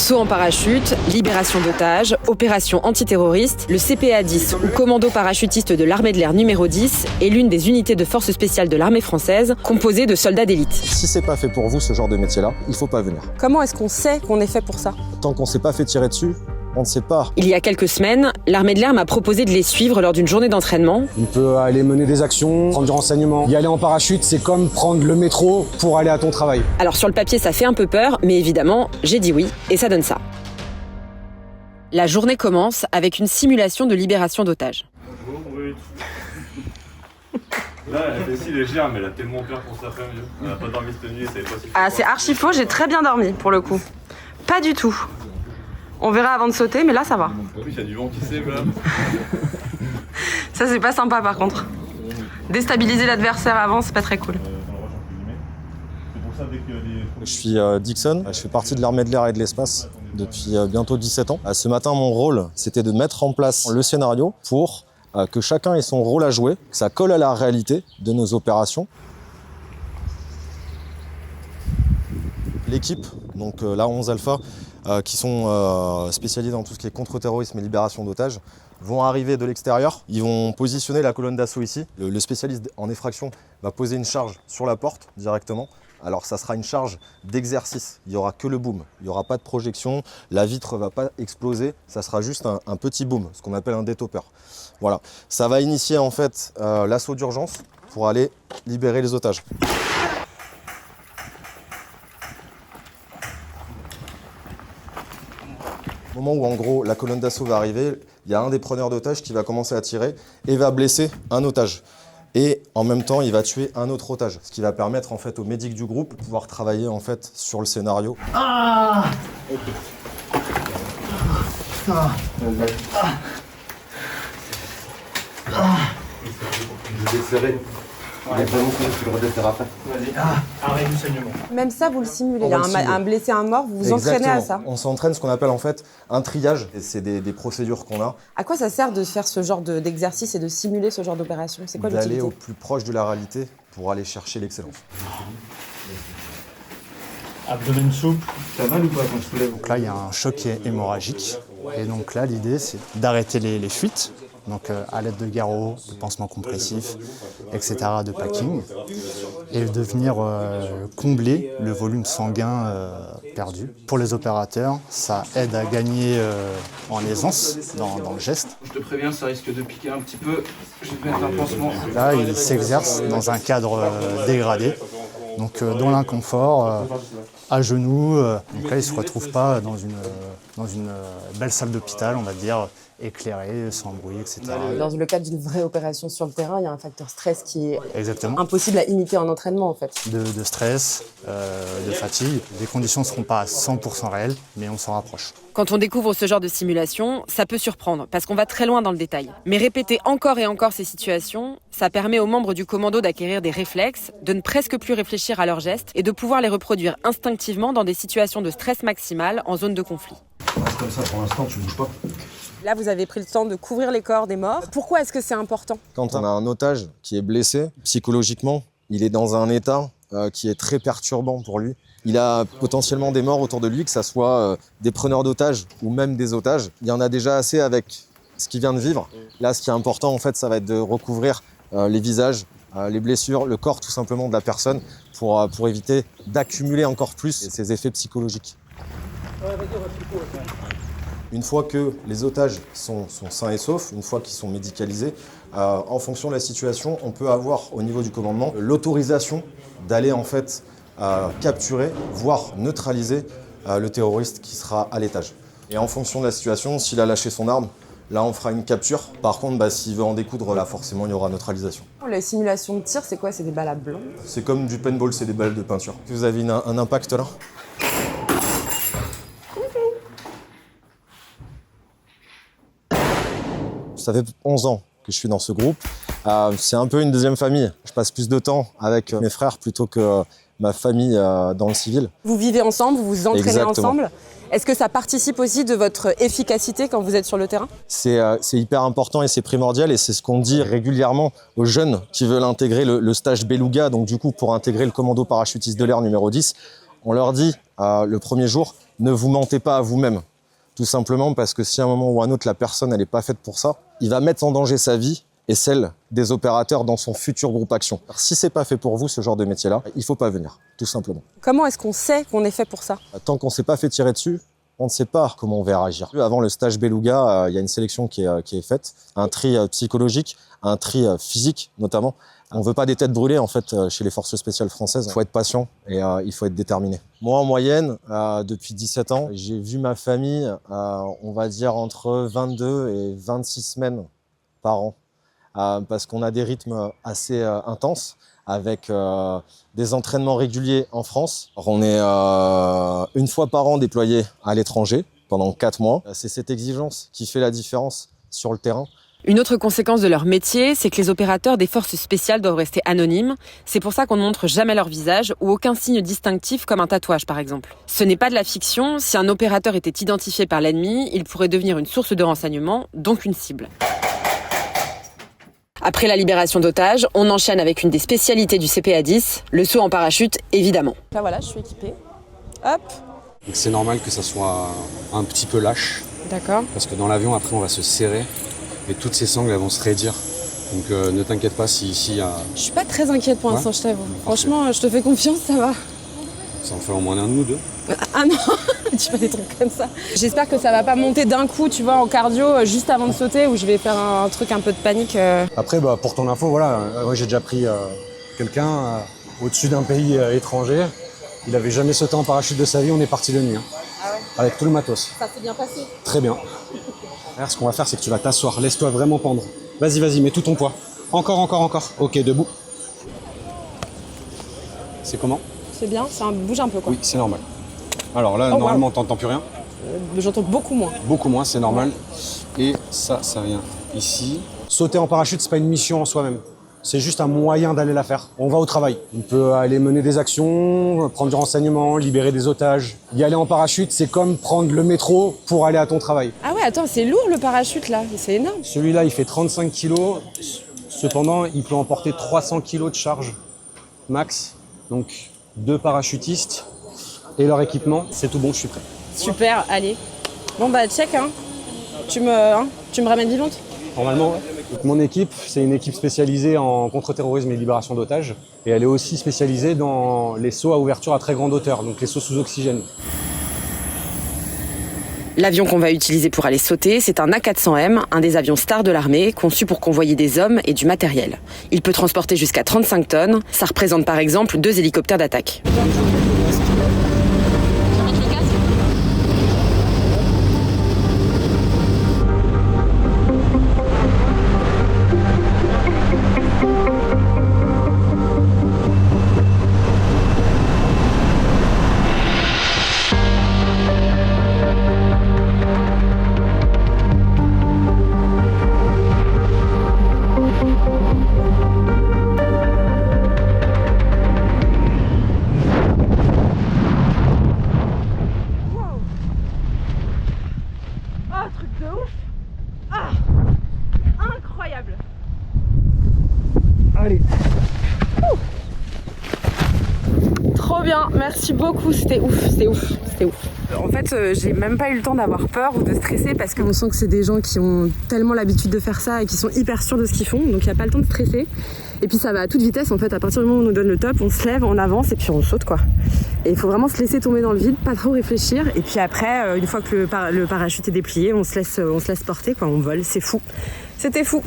Saut en parachute, libération d'otages, opération antiterroriste, le CPA 10 ou commando parachutiste de l'armée de l'air numéro 10 est l'une des unités de forces spéciales de l'armée française composée de soldats d'élite. Si c'est pas fait pour vous, ce genre de métier-là, il faut pas venir. Comment est-ce qu'on sait qu'on est fait pour ça? Tant qu'on s'est pas fait tirer dessus, on ne sait pas. Il y a quelques semaines, l'armée de l'air m'a proposé de les suivre lors d'une journée d'entraînement. Il peut aller mener des actions, prendre du renseignement. Y aller en parachute, c'est comme prendre le métro pour aller à ton travail. Alors sur le papier, ça fait un peu peur, mais évidemment, j'ai dit oui, et ça donne ça. La journée commence avec une simulation de libération d'otages. Là, elle était si légère, mais elle a tellement peur pour sa femme. Elle n'a pas dormi cette nuit, elle savait pas si... Ah, c'est archi faux, j'ai très bien dormi pour le coup. Pas du tout. On verra avant de sauter, mais là ça va. En plus, il y a du vent qui sève là. Ça c'est pas sympa par contre. Déstabiliser l'adversaire avant, c'est pas très cool. Je suis Dixon, je fais partie de l'armée de l'air et de l'espace depuis bientôt 17 ans. Ce matin, mon rôle, c'était de mettre en place le scénario pour que chacun ait son rôle à jouer, que ça colle à la réalité de nos opérations. L'équipe, donc la 11 Alpha, qui sont spécialisés dans tout ce qui est contre-terrorisme et libération d'otages, vont arriver de l'extérieur. Ils vont positionner la colonne d'assaut ici. Le spécialiste en effraction va poser une charge sur la porte directement. Alors ça sera une charge d'exercice, il n'y aura que le boom, il n'y aura pas de projection, la vitre ne va pas exploser, ça sera juste un petit boom, ce qu'on appelle un détopper. Voilà, ça va initier en fait l'assaut d'urgence pour aller libérer les otages. Au moment où en gros la colonne d'assaut va arriver, il y a un des preneurs d'otages qui va commencer à tirer et va blesser un otage. Et en même temps, il va tuer un autre otage, ce qui va permettre en fait aux médics du groupe de pouvoir travailler en fait sur le scénario. Ah, ah. Arrêt du saignement. Même ça, vous le simulez. Il y a un blessé, un mort, vous vous entraînez à ça. On s'entraîne ce qu'on appelle en fait un triage. C'est des procédures qu'on a. À quoi ça sert de faire ce genre d'exercice et de simuler ce genre d'opération? C'est quoi l'utilité? D'aller au plus proche de la réalité pour aller chercher l'excellence. Abdomen souple. Ça va ou pas quand je soulève? Donc là, il y a un choc qui est hémorragique. Et donc là, l'idée, c'est d'arrêter les fuites. Donc à l'aide de garrots, de pansements compressifs, etc., de packing, et de venir combler le volume sanguin perdu. Pour les opérateurs, ça aide à gagner en aisance dans le geste. Je te préviens, ça risque de piquer un petit peu. Je vais te mettre un pansement. Là, il s'exerce dans un cadre dégradé, donc dans l'inconfort, à genoux. Donc là, il ne se retrouve pas dans une belle salle d'hôpital, on va dire, éclairé, sans bruit, etc. Dans le cadre d'une vraie opération sur le terrain, il y a un facteur stress qui est Exactement. impossible à imiter en entraînement en fait. De stress, de fatigue. Les conditions ne seront pas à 100% réelles, mais on s'en rapproche. Quand on découvre ce genre de simulation, ça peut surprendre, parce qu'on va très loin dans le détail. Mais répéter encore et encore ces situations, ça permet aux membres du commando d'acquérir des réflexes, de ne presque plus réfléchir à leurs gestes et de pouvoir les reproduire instinctivement dans des situations de stress maximal en zone de conflit. Reste comme ça pour l'instant, tu bouges pas. Là, vous avez pris le temps de couvrir les corps des morts. Pourquoi est-ce que c'est important? Quand on a un otage qui est blessé, psychologiquement, il est dans un état qui est très perturbant pour lui. Il a potentiellement des morts autour de lui, que ce soit des preneurs d'otages ou même des otages. Il y en a déjà assez avec ce qu'il vient de vivre. Là, ce qui est important, en fait, ça va être de recouvrir les visages, les blessures, le corps tout simplement de la personne pour éviter d'accumuler encore plus ces effets psychologiques. Une fois que les otages sont sains et saufs, une fois qu'ils sont médicalisés, en fonction de la situation, on peut avoir au niveau du commandement l'autorisation d'aller en fait capturer, voire neutraliser le terroriste qui sera à l'étage. Et en fonction de la situation, s'il a lâché son arme, là on fera une capture. Par contre, s'il veut en découdre, là forcément il y aura neutralisation. Les simulations de tir, c'est quoi? C'est des balles à blanc? C'est comme du paintball, c'est des balles de peinture. Vous avez un impact là? Ça fait 11 ans que je suis dans ce groupe. C'est un peu une deuxième famille. Je passe plus de temps avec mes frères plutôt que ma famille dans le civil. Vous vivez ensemble, vous vous entraînez Exactement. ensemble. Est-ce que ça participe aussi de votre efficacité quand vous êtes sur le terrain? C'est hyper important et c'est primordial et c'est ce qu'on dit régulièrement aux jeunes qui veulent intégrer le stage Beluga. Donc du coup, pour intégrer le commando parachutiste de l'air numéro 10, on leur dit le premier jour Ne vous mentez pas à vous-même. Tout simplement parce que si à un moment ou à un autre, la personne elle n'est pas faite pour ça, il va mettre en danger sa vie et celle des opérateurs dans son futur groupe action. Alors, si c'est pas fait pour vous, ce genre de métier-là, il faut pas venir, tout simplement. Comment est-ce qu'on sait qu'on est fait pour ça? Tant qu'on s'est pas fait tirer dessus, on ne sait pas comment on va réagir. Avant le stage Beluga, il y a une sélection qui est faite, un tri psychologique, un tri physique notamment. On veut pas des têtes brûlées en fait chez les forces spéciales françaises. Il faut être patient et il faut être déterminé. Moi en moyenne, depuis 17 ans, j'ai vu ma famille, on va dire entre 22 et 26 semaines par an. Parce qu'on a des rythmes assez intenses avec des entraînements réguliers en France. Alors, on est une fois par an déployé à l'étranger pendant 4 mois. C'est cette exigence qui fait la différence sur le terrain. Une autre conséquence de leur métier, c'est que les opérateurs des forces spéciales doivent rester anonymes. C'est pour ça qu'on ne montre jamais leur visage ou aucun signe distinctif comme un tatouage par exemple. Ce n'est pas de la fiction, si un opérateur était identifié par l'ennemi, il pourrait devenir une source de renseignement, donc une cible. Après la libération d'otages, on enchaîne avec une des spécialités du CPA10, le saut en parachute évidemment. Là voilà, je suis équipée. Hop. C'est normal que ça soit un petit peu lâche. D'accord. Parce que dans l'avion, après, on va se serrer et toutes ces sangles elles vont se raidir. Donc ne t'inquiète pas si ici il y a... Je suis pas très inquiète pour l'instant, je t'avoue. Franchement, je te fais confiance, ça va. Ça en fait au moins un de nous deux. Ah non, tu fais des trucs comme ça. J'espère que ça va pas monter d'un coup, tu vois, en cardio, juste avant de sauter, où je vais faire un truc un peu de panique. Après, pour ton info, voilà, moi j'ai déjà pris quelqu'un au-dessus d'un pays étranger. Il avait jamais sauté en parachute de sa vie, on est parti de nuit. Ah ouais. Avec tout le matos. Ça s'est bien passé. Très bien. Alors, ce qu'on va faire, c'est que tu vas t'asseoir. Laisse-toi vraiment pendre. Vas-y, mets tout ton poids. Encore. Ok, debout. C'est comment? C'est bien, ça bouge un peu quoi. Oui, c'est normal. Alors là, normalement, t'entends plus rien. J'entends beaucoup moins. Beaucoup moins, c'est normal. Et ça vient ici. Sauter en parachute, c'est pas une mission en soi-même. C'est juste un moyen d'aller la faire. On va au travail. On peut aller mener des actions, prendre du renseignement, libérer des otages. Y aller en parachute, c'est comme prendre le métro pour aller à ton travail. Ah ouais, attends, c'est lourd le parachute là, c'est énorme. Celui-là, il fait 35 kilos. Cependant, il peut emporter 300 kilos de charge max. Donc, 2 parachutistes et leur équipement, c'est tout bon, je suis prêt. Super, allez. Bon bah check, hein. Tu me ramènes vivante? Normalement, ouais. Donc, mon équipe, c'est une équipe spécialisée en contre-terrorisme et libération d'otages. Et elle est aussi spécialisée dans les sauts à ouverture à très grande hauteur, donc les sauts sous oxygène. L'avion qu'on va utiliser pour aller sauter, c'est un A400M, un des avions stars de l'armée, conçu pour convoyer des hommes et du matériel. Il peut transporter jusqu'à 35 tonnes. Ça représente par exemple 2 hélicoptères d'attaque. Allez. Trop bien, merci beaucoup, c'était ouf. En fait, j'ai même pas eu le temps d'avoir peur ou de stresser parce qu'on sent que c'est des gens qui ont tellement l'habitude de faire ça et qui sont hyper sûrs de ce qu'ils font, donc il n'y a pas le temps de stresser. Et puis ça va à toute vitesse en fait, à partir du moment où on nous donne le top, on se lève, on avance et puis on saute quoi. Et il faut vraiment se laisser tomber dans le vide, pas trop réfléchir. Et puis après, une fois que le parachute est déplié, on se laisse porter quoi, on vole, c'est fou. C'était fou.